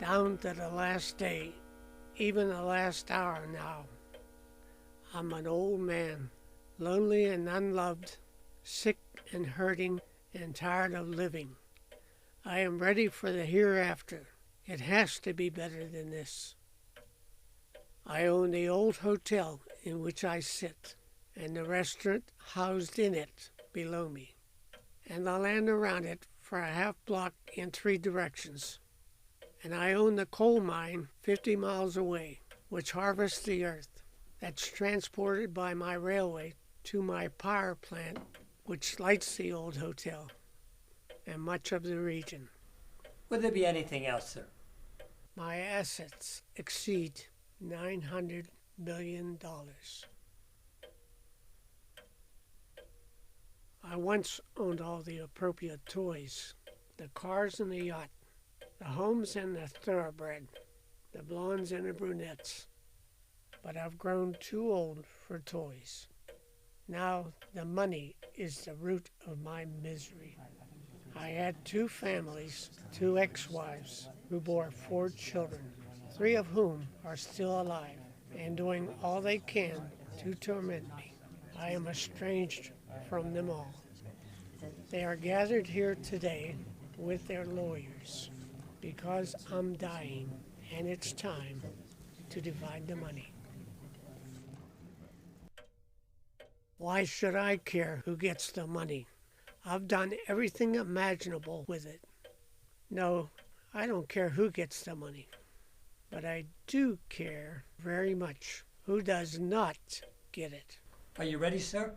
down to the last day, even the last hour now. I'm an old man, lonely and unloved, sick and hurting and tired of living. I am ready for the hereafter. It has to be better than this. I own the old hotel in which I sit, and the restaurant housed in it below me, and the land around it for a half block in 3 directions. And I own the coal mine 50 miles away, which harvests the earth, that's transported by my railway to my power plant, which lights the old hotel and much of the region. Would there be anything else, sir? My assets exceed $900 billion. I once owned all the appropriate toys, the cars and the yacht, the homes and the thoroughbred, the blondes and the brunettes. But I've grown too old for toys. Now the money is the root of my misery. I had 2 families, 2 ex-wives, who bore 4 children, 3 of whom are still alive and doing all they can to torment me. I am estranged from them all. They are gathered here today with their lawyers because I'm dying and it's time to divide the money. Why should I care who gets the money? I've done everything imaginable with it. No, I don't care who gets the money. But I do care very much who does not get it. Are you ready, sir?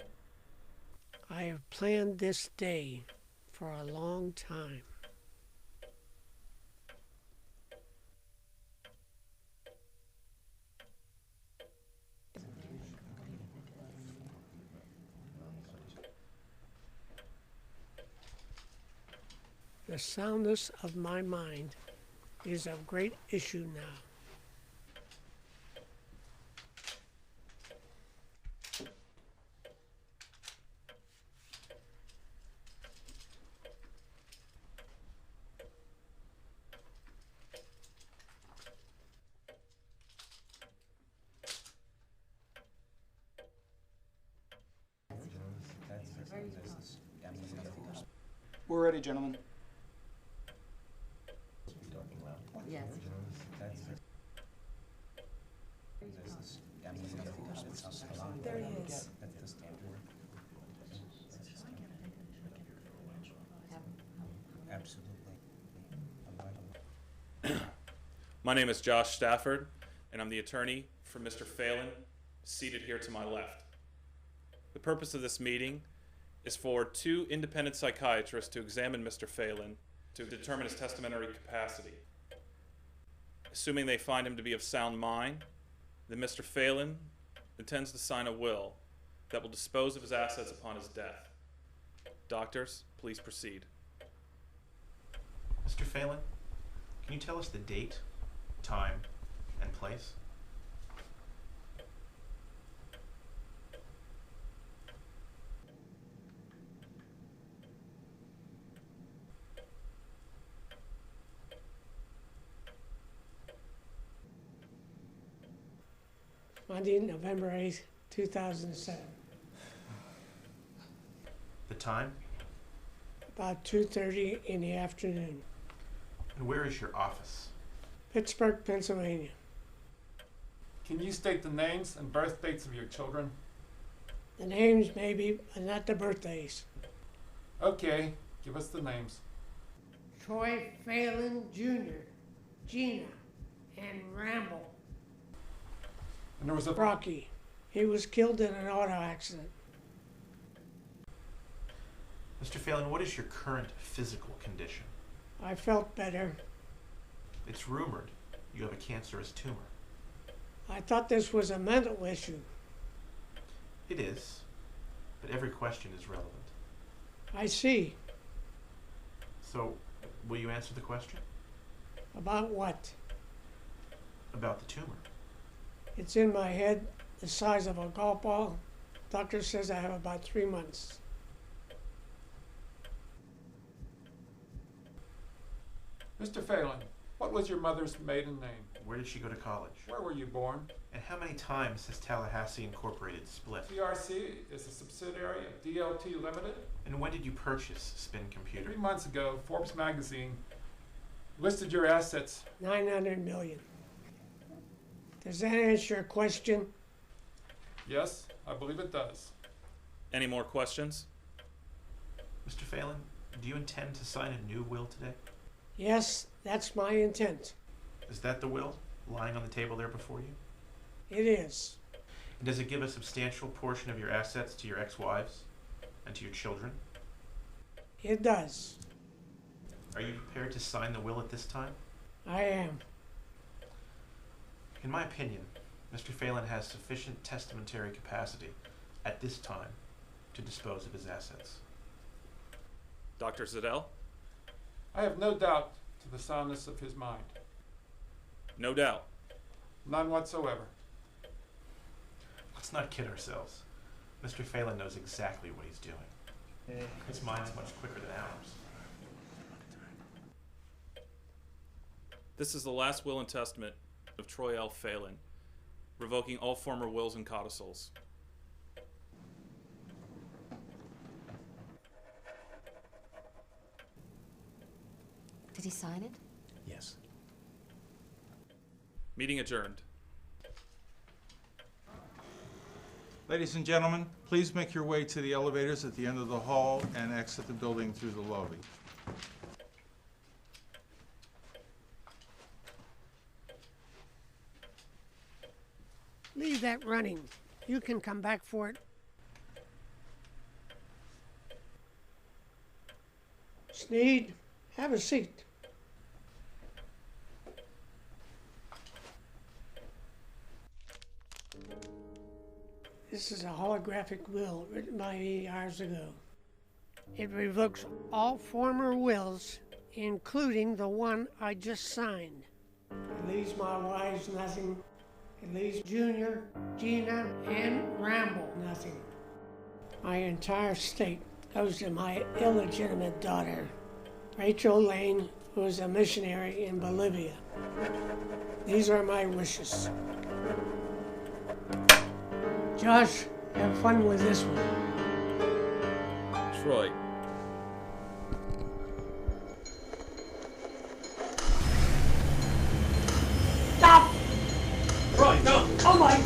I have planned this day for a long time. The soundness of my mind is of great issue now. We're ready, gentlemen. Yes. There he is. My name is Josh Stafford, and I'm the attorney for Mr. Phelan, seated here to my left. The purpose of this meeting is for 2 independent psychiatrists to examine Mr. Phelan to determine his testamentary capacity. Assuming they find him to be of sound mind, then Mr. Phelan intends to sign a will that will dispose of his assets upon his death. Doctors, please proceed. Mr. Phelan, can you tell us the date, time, and place? Monday, November 8th, 2007. The time? About 2:30 in the afternoon. And where is your office? Pittsburgh, Pennsylvania. Can you state the names and birth dates of your children? The names maybe, but not the birthdays. Okay, give us the names. Troy Phelan Jr., Gina, and Ramble. And there was a... Rocky. He was killed in an auto accident. Mr. Phelan, what is your current physical condition? I felt better. It's rumored you have a cancerous tumor. I thought this was a mental issue. It is, but every question is relevant. I see. So, will you answer the question? About what? About the tumor. It's in my head, the size of a golf ball. Doctor says I have about 3 months. Mr. Phelan, what What was your mother's maiden name? Where did she go to college? Where were you born? And how many times has Tallahassee Incorporated split? TRC is a subsidiary of DLT Limited. And when did you purchase Spin Computer? 3 months ago, Forbes magazine listed your assets. 900 million. Does that answer your question? Yes, I believe it does. Any more questions? Mr. Phelan, do you intend to sign a new will today? Yes, that's my intent. Is that the will lying on the table there before you? It is. And does it give a substantial portion of your assets to your ex-wives and to your children? It does. Are you prepared to sign the will at this time? I am. In my opinion, Mr. Phelan has sufficient testamentary capacity at this time to dispose of his assets. Dr. Zadell? I have no doubt to the soundness of his mind. No doubt. None whatsoever. Let's not kid ourselves. Mr. Phelan knows exactly what he's doing. His mind's much quicker than ours. This is the last will and testament of Troy L. Phelan, revoking all former wills and codicils. Did he sign it? Yes. Meeting adjourned. Ladies and gentlemen, please make your way to the elevators at the end of the hall and exit the building through the lobby. Leave that running. You can come back for it. Sneed, have a seat. This is a holographic will written by me years ago. It revokes all former wills, including the one I just signed. It leaves my wives nothing. It leaves Junior, Gina, and Ramble nothing. My entire estate goes to my illegitimate daughter, Rachel Lane, who is a missionary in Bolivia. These are my wishes. Josh, have fun with this one. Troy. Stop! Troy, no! Oh my